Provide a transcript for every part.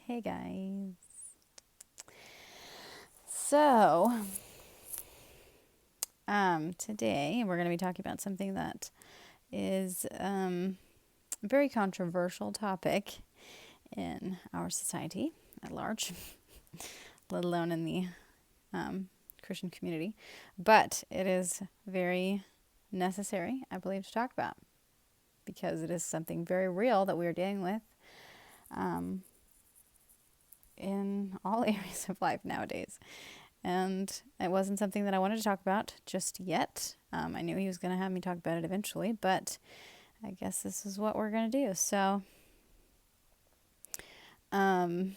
Hey guys. So, today we're going to be talking about something that is a very controversial topic in our society at large, let alone in the Christian community. But it is very necessary, I believe, to talk about because it is something very real that we are dealing with in all areas of life nowadays. And it wasn't something that I wanted to talk about just yet. I knew he was going to have me talk about it eventually, but I guess this is what we're going to do. So, and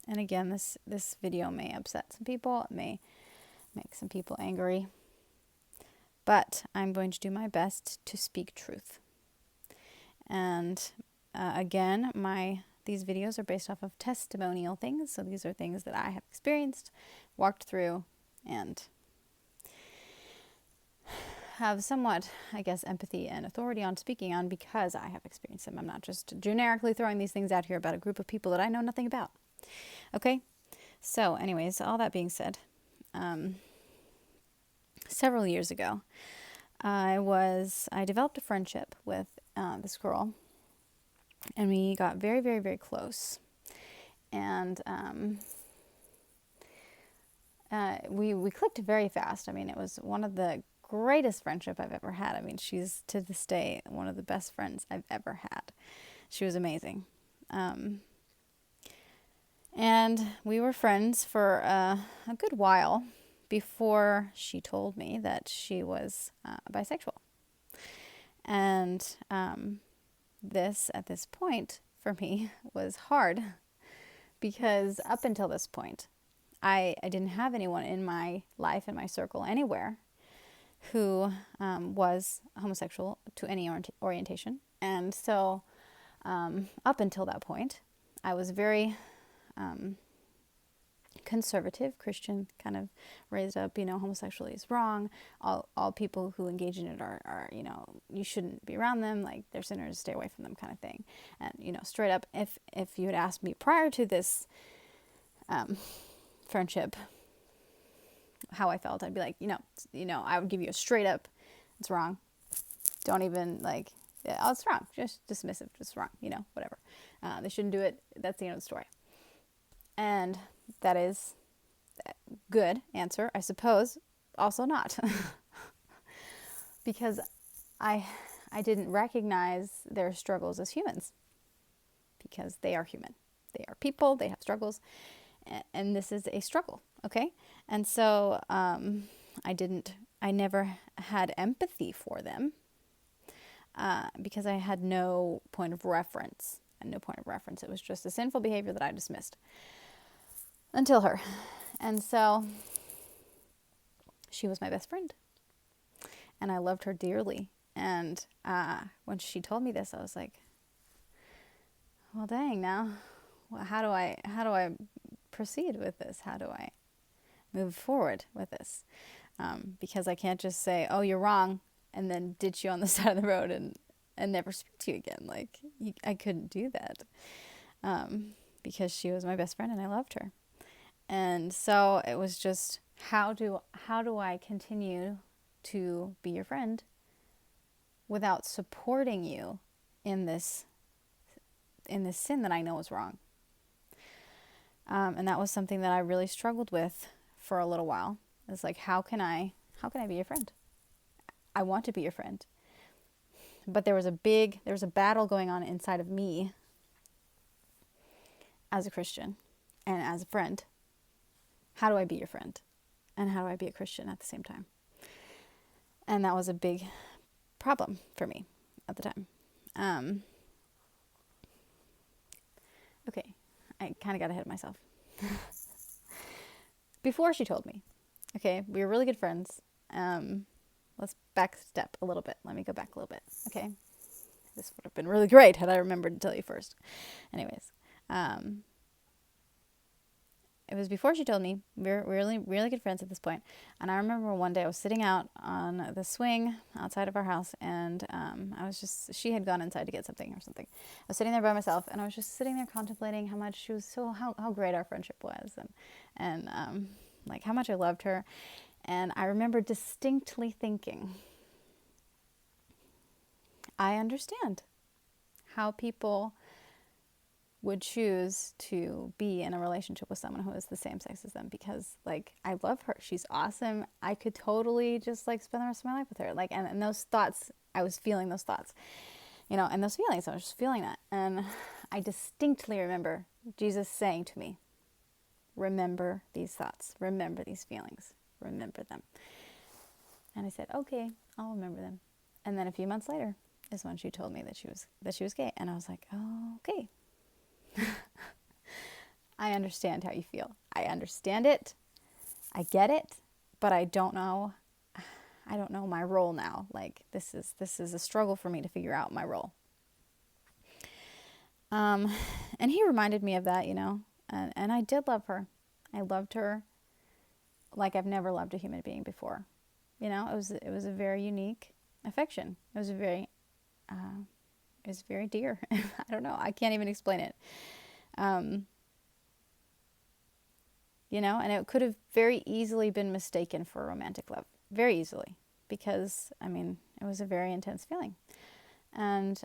again, this video may upset some people. It may make some people angry. But I'm going to do my best to speak truth. And again, these videos are based off of testimonial things. So these are things that I have experienced, walked through, and have somewhat, I guess, empathy and authority on speaking on because I have experienced them. I'm not just generically throwing these things out here about a group of people that I know nothing about. Okay? So anyways, all that being said, several years ago, I developed a friendship with this girl, and we got very, very, very close. And we clicked very fast. I mean, it was one of the greatest friendship I've ever had. I mean, she's to this day one of the best friends I've ever had. She was amazing. And we were friends for a good while before she told me that she was bisexual. And at this point, for me, was hard because up until this point, I didn't have anyone in my life, in my circle, anywhere who was homosexual to any orientation. And so up until that point, I was very conservative Christian, kind of raised up, homosexuality is wrong. All people who engage in it are, you shouldn't be around them, like they're sinners, stay away from them kind of thing. And, straight up, if you had asked me prior to this friendship how I felt, I'd be like, I would give you a straight up, it's wrong. Don't even it's wrong. Just dismissive, just wrong, whatever. They shouldn't do it. That's the end of the story. And that is a good answer, I suppose. Also not. Because I didn't recognize their struggles as humans. Because they are human. They are people, they have struggles. And this is a struggle, okay? And so I never had empathy for them because I had no point of reference. It was just a sinful behavior that I dismissed until her. And so she was my best friend. And I loved her dearly. And when she told me this, I was like, well, dang, now, how do I proceed with this? How do I move forward with this? Because I can't just say, oh, you're wrong, and then ditch you on the side of the road and never speak to you again. I couldn't do that because she was my best friend and I loved her. And so it was just, how do I continue to be your friend without supporting you in this sin that I know is wrong? And that was something that I really struggled with for a little while. It's like, how can I be your friend? I want to be your friend. But there was a battle going on inside of me as a Christian and as a friend. How do I be your friend? And how do I be a Christian at the same time? And that was a big problem for me at the time. Okay, I kind of got ahead of myself. Before she told me, okay, we were really good friends. Let's backstep a little bit. Let me go back a little bit, okay? This would have been really great had I remembered to tell you first. Anyways, it was before she told me. We were really, really good friends at this point. And I remember one day I was sitting out on the swing outside of our house, and she had gone inside to get something or something. I was sitting there by myself, and I was just sitting there contemplating how great our friendship was, and like how much I loved her. And I remember distinctly thinking, I understand how people would choose to be in a relationship with someone who is the same sex as them, because like I love her, she's awesome, I could totally just like spend the rest of my life with her, like, and those thoughts, I was feeling those thoughts, and those feelings, I was just feeling that. And I distinctly remember Jesus saying to me, remember these thoughts, remember these feelings, remember them. And I said, okay, I'll remember them. And then a few months later is when she told me that she was gay, and I was like, oh, okay. I understand how you feel. I understand it. I get it, but I don't know my role now. Like this is a struggle for me to figure out my role. And he reminded me of that, and I did love her. I loved her like I've never loved a human being before. It was a very unique affection. It was very dear. I don't know. I can't even explain it. And it could have very easily been mistaken for romantic love. Very easily. Because, it was a very intense feeling. And,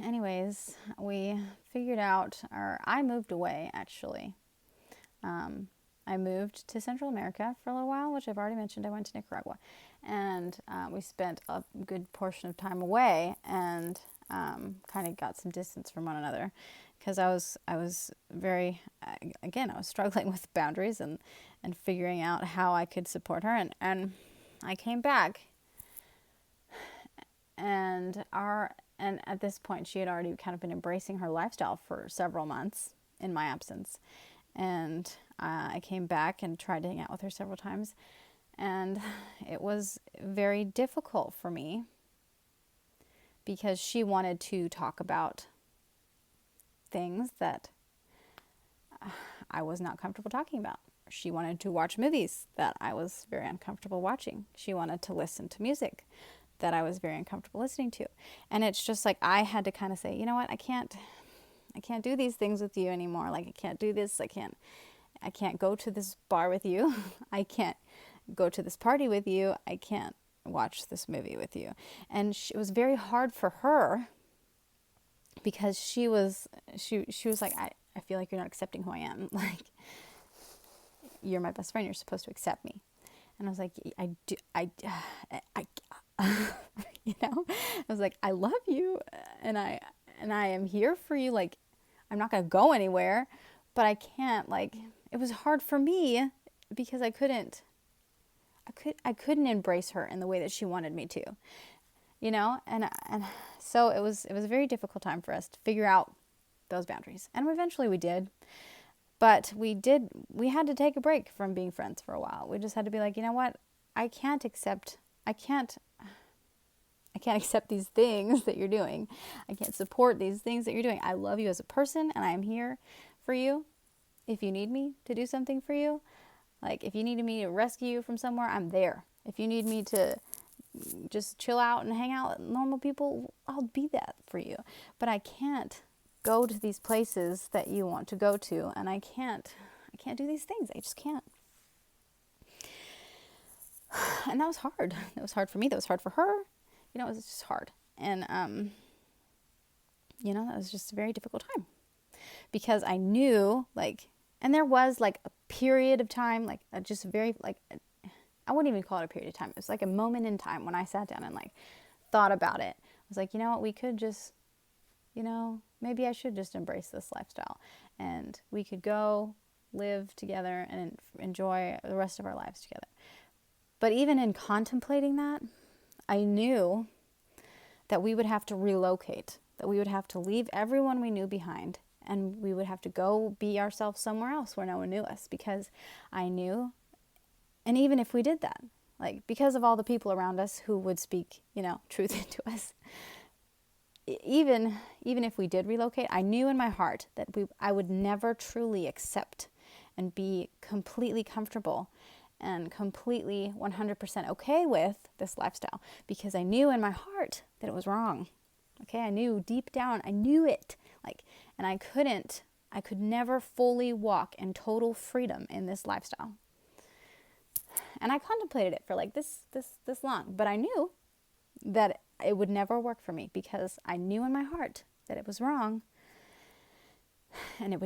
anyways, we figured out, or I moved away, actually. I moved to Central America for a little while, which I've already mentioned. I went to Nicaragua. And we spent a good portion of time away, and kind of got some distance from one another, because I was very, again, I was struggling with boundaries and figuring out how I could support her. And I came back, and at this point she had already kind of been embracing her lifestyle for several months in my absence. And I came back and tried to hang out with her several times. And it was very difficult for me, because she wanted to talk about things that I was not comfortable talking about. She wanted to watch movies that I was very uncomfortable watching. She wanted to listen to music that I was very uncomfortable listening to. And it's just like I had to kind of say, you know what, I can't do these things with you anymore. Like I can't do this. I can't go to this bar with you. I can't go to this party with you. I can't watch this movie with you. And it was very hard for her, because she was like, I feel like you're not accepting who I am. Like, you're my best friend. You're supposed to accept me. And I was like, I was like, I love you, and I am here for you. Like, I'm not going to go anywhere, but I can't, like, it was hard for me, because I couldn't embrace her in the way that she wanted me to, and so it was a very difficult time for us to figure out those boundaries. And eventually we did. But we had to take a break from being friends for a while. We just had to be like, you know what? I can't accept these things that you're doing. I can't support these things that you're doing. I love you as a person, and I am here for you. If you need me to do something for you, like if you need me to rescue you from somewhere, I'm there. If you need me to just chill out and hang out with normal people, I'll be that for you. But I can't go to these places that you want to go to, and I can't do these things. I just can't. And that was hard. That was hard for me. That was hard for her. It was just hard. And, that was just a very difficult time, because I knew, like, and there was like a period of time, like just very, like, I wouldn't even call it a period of time. It was like a moment in time when I sat down and like thought about it. I was like, you know what, we could just, maybe I should just embrace this lifestyle, and we could go live together and enjoy the rest of our lives together. But even in contemplating that, I knew that we would have to relocate, that we would have to leave everyone we knew behind, and we would have to go be ourselves somewhere else where no one knew us, because I knew, and even if we did that, like, because of all the people around us who would speak, truth into us, even if we did relocate, I knew in my heart that I would never truly accept and be completely comfortable and completely 100% okay with this lifestyle, because I knew in my heart that it was wrong. Okay, I knew deep down, I knew it. And I could never fully walk in total freedom in this lifestyle. And I contemplated it for this long, but I knew that it would never work for me, because I knew in my heart that it was wrong, and I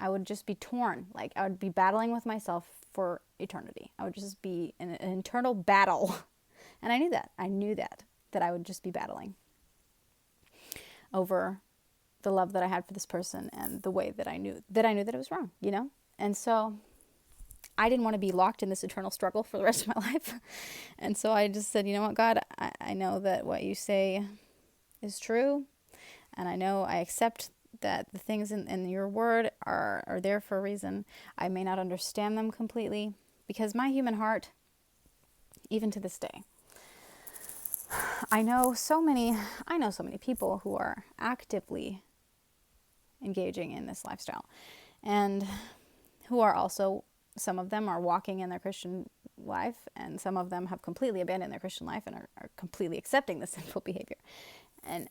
would just be torn. I would be battling with myself for eternity. I would just be in an internal battle. And I knew that I would just be battling over the love that I had for this person and the way that I knew that it was wrong, And so I didn't want to be locked in this eternal struggle for the rest of my life. And so I just said, you know what, God, I know that what you say is true. And I accept that the things in your word are there for a reason. I may not understand them completely, because my human heart, even to this day, I know so many people who are actively engaging in this lifestyle, and who are also, some of them are walking in their Christian life, and some of them have completely abandoned their Christian life and are completely accepting the sinful behavior, and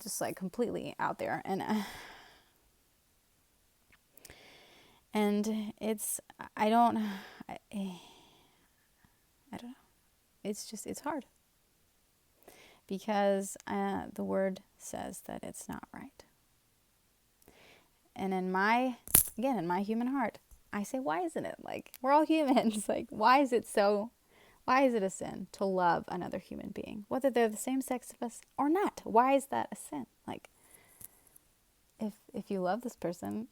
just completely out there, and it's, I don't know, it's hard, because the word says that it's not right. And in my human heart, I say, why isn't it? We're all humans. Why is it a sin to love another human being, whether they're the same sex of us or not? Why is that a sin? If you love this person,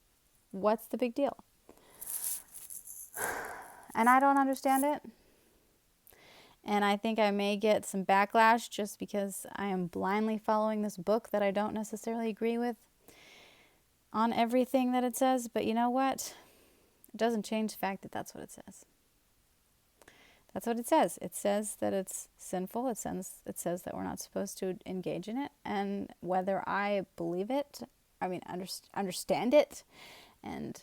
what's the big deal? And I don't understand it. And I think I may get some backlash just because I am blindly following this book that I don't necessarily agree with on everything that it says. But you know what? It doesn't change the fact that that's what it says. That's what it says. It says that it's sinful. It says that we're not supposed to engage in it. And whether I believe it, understand it, and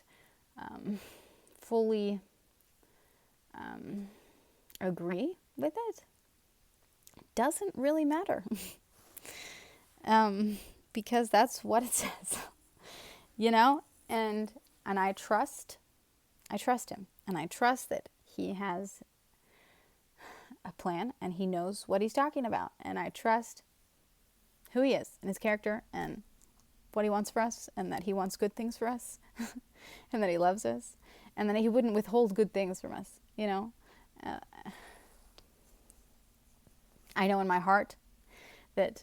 fully agree with it, doesn't really matter. Because that's what it says. And I trust him, and I trust that he has a plan, and he knows what he's talking about, and I trust who he is and his character and what he wants for us, and that he wants good things for us, and that he loves us, and that he wouldn't withhold good things from us. I know in my heart that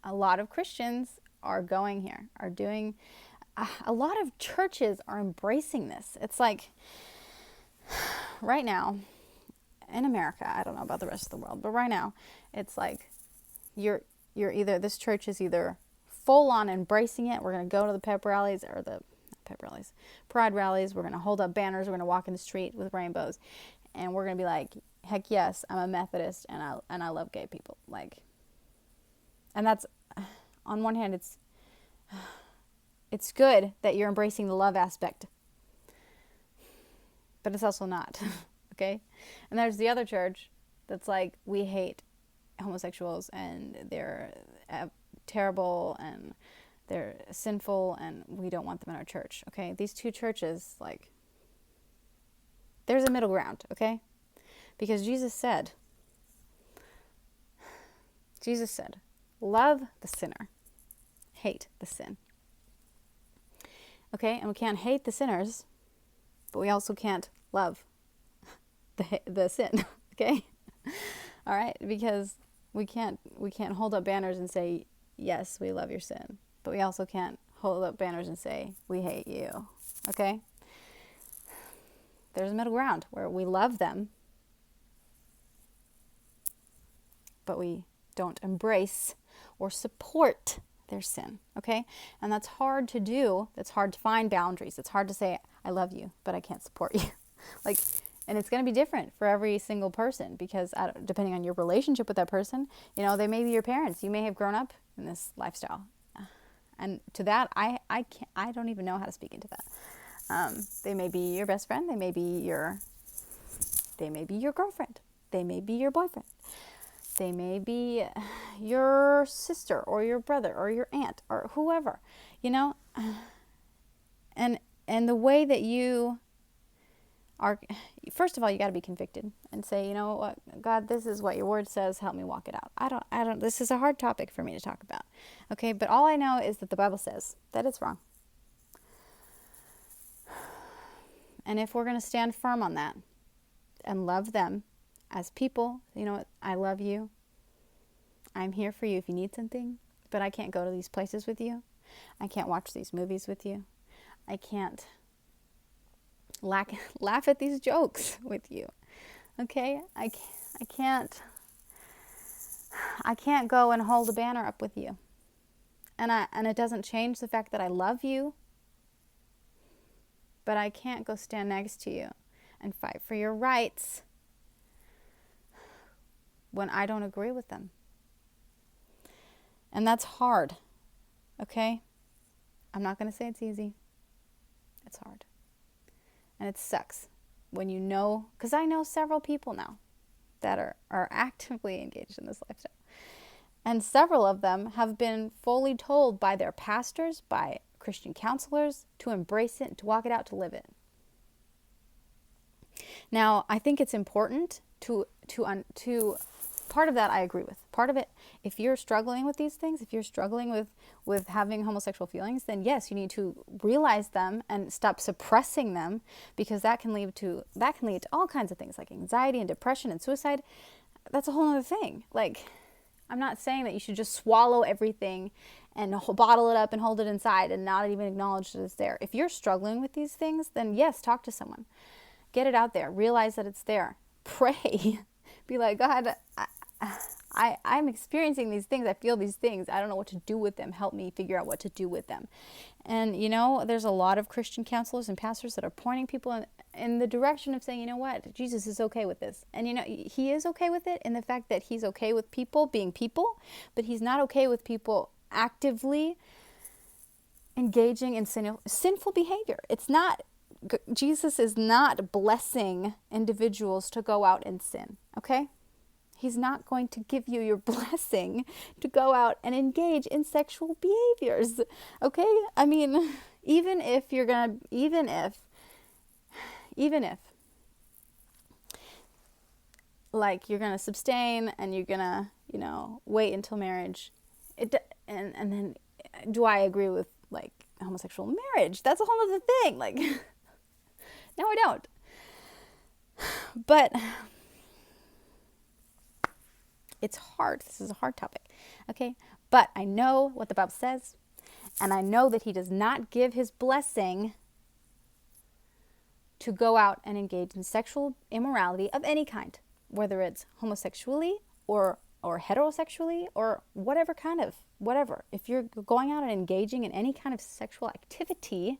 a lot of Christians are going here, are doing, a lot of churches are embracing this. It's right now in America, I don't know about the rest of the world, but right now it's you're either, this church is either full on embracing it. We're going to go to the pride rallies. We're going to hold up banners. We're going to walk in the street with rainbows, and we're going to be like, heck yes, I'm a Methodist, and I love gay people. And that's, on one hand, it's good that you're embracing the love aspect, but it's also not. Okay? And there's the other church that's we hate homosexuals, and they're terrible, and they're sinful, and we don't want them in our church. Okay? These two churches, there's a middle ground. Okay? Because Jesus said, love the sinner, hate the sin. Okay? And we can't hate the sinners, but we also can't love the sin. Okay? All right? Because we can't hold up banners and say, yes, we love your sin, but we also can't hold up banners and say, we hate you. Okay? There's a middle ground where we love them, but we don't embrace or support their sin. Okay? And that's hard to do. That's hard to find boundaries. It's hard to say, I love you, but I can't support you. And it's going to be different for every single person because depending on your relationship with that person, they may be your parents. You may have grown up in this lifestyle. And to that, I don't even know how to speak into that. They may be your best friend. They may be your girlfriend. They may be your boyfriend. They may be your sister or your brother or your aunt or whoever, And the way that you are, first of all, you got to be convicted and say, you know what, God, this is what your word says. Help me walk it out. I don't, this is a hard topic for me to talk about. Okay. But all I know is that the Bible says that it's wrong. And if we're going to stand firm on that and love them as people, I love you. I'm here for you if you need something, but I can't go to these places with you. I can't watch these movies with you. I can't laugh at these jokes with you. Okay? I can't go and hold a banner up with you. And it doesn't change the fact that I love you, but I can't go stand next to you and fight for your rights when I don't agree with them. And that's hard. Okay? I'm not going to say it's easy. It's hard. And it sucks when because I know several people now that are actively engaged in this lifestyle. And several of them have been fully told by their pastors, by Christian counselors, to embrace it, to walk it out, to live it. Now, I think it's important to part of that I agree with. Part of it, if you're struggling with these things, if you're struggling with having homosexual feelings, then yes, you need to realize them and stop suppressing them, because that can lead to all kinds of things like anxiety and depression and suicide. That's a whole other thing. Like, I'm not saying that you should just swallow everything and bottle it up and hold it inside and not even acknowledge that it's there. If you're struggling with these things, then yes, talk to someone. Get it out there. Realize that it's there. Pray. Be like, God, I'm experiencing these things. I feel these things. I don't know what to do with them. Help me figure out what to do with them. And, there's a lot of Christian counselors and pastors that are pointing people in the direction of saying, you know what, Jesus is okay with this. And, he is okay with it in the fact that he's okay with people being people, but he's not okay with people actively engaging in sinful behavior. Jesus is not blessing individuals to go out and sin, okay? He's not going to give you your blessing to go out and engage in sexual behaviors, okay? I mean, even if like you're going to sustain and you're going to, wait until marriage, and then do I agree with like homosexual marriage? That's a whole other thing. Like, no, I don't. But it's hard. This is a hard topic. Okay? But I know what the Bible says, and I know that he does not give his blessing to go out and engage in sexual immorality of any kind, whether it's homosexually or heterosexually or whatever. If you're going out and engaging in any kind of sexual activity,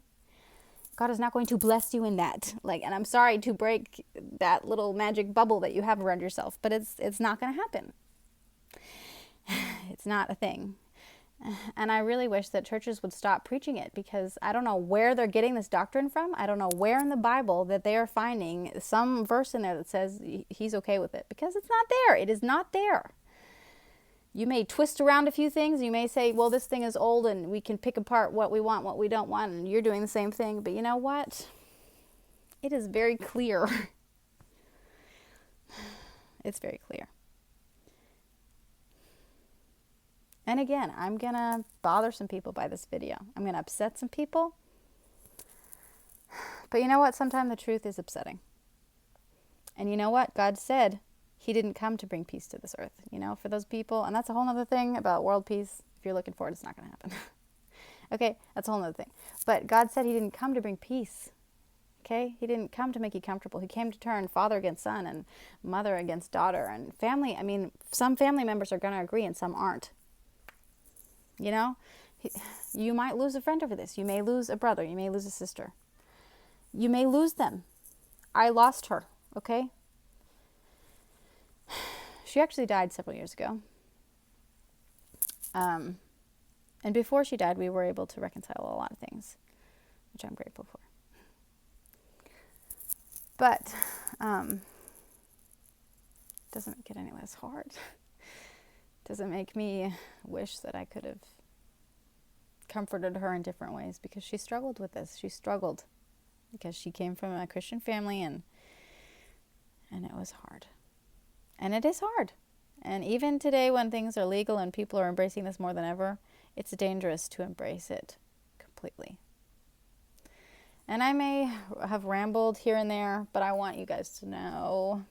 God is not going to bless you in that. And I'm sorry to break that little magic bubble that you have around yourself, but it's not going to happen. It's not a thing. And I really wish that churches would stop preaching it, because I don't know where they're getting this doctrine from. I don't know where in the Bible that they are finding some verse in there that says he's okay with it, because it's not there. It is not there. You may twist around a few things. You may say, well, this thing is old and we can pick apart what we want, what we don't want, and you're doing the same thing. But you know what? It is very clear. It's very clear. And again, I'm going to bother some people by this video. I'm going to upset some people. But you know what? Sometimes the truth is upsetting. And you know what? God said he didn't come to bring peace to this earth. For those people, and that's a whole other thing about world peace. If you're looking for it, it's not going to happen. Okay, that's a whole other thing. But God said he didn't come to bring peace. Okay? He didn't come to make you comfortable. He came to turn father against son and mother against daughter and family. I mean, some family members are going to agree and some aren't. You might lose a friend over this. You may lose a brother. You may lose a sister. You may lose them. I lost her. okay? She actually died several years ago. And before she died, we were able to reconcile a lot of things, which I'm grateful for. But doesn't make it any less hard. Doesn't make me wish that I could have comforted her in different ways, because she struggled with this. She struggled because she came from a Christian family, and it was hard. And it is hard. And even today, when things are legal and people are embracing this more than ever, it's dangerous to embrace it completely. And I may have rambled here and there, but I want you guys to know,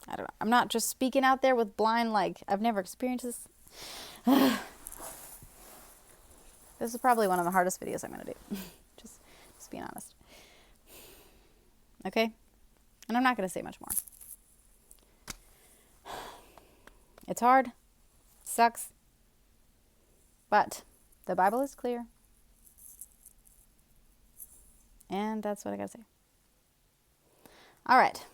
I don't know, I'm not just speaking out there with blind, like, I've never experienced this. This is probably one of the hardest videos I'm going to do. just being honest. Okay? And I'm not going to say much more. It's hard. Sucks. But the Bible is clear. And that's what I got to say. All right.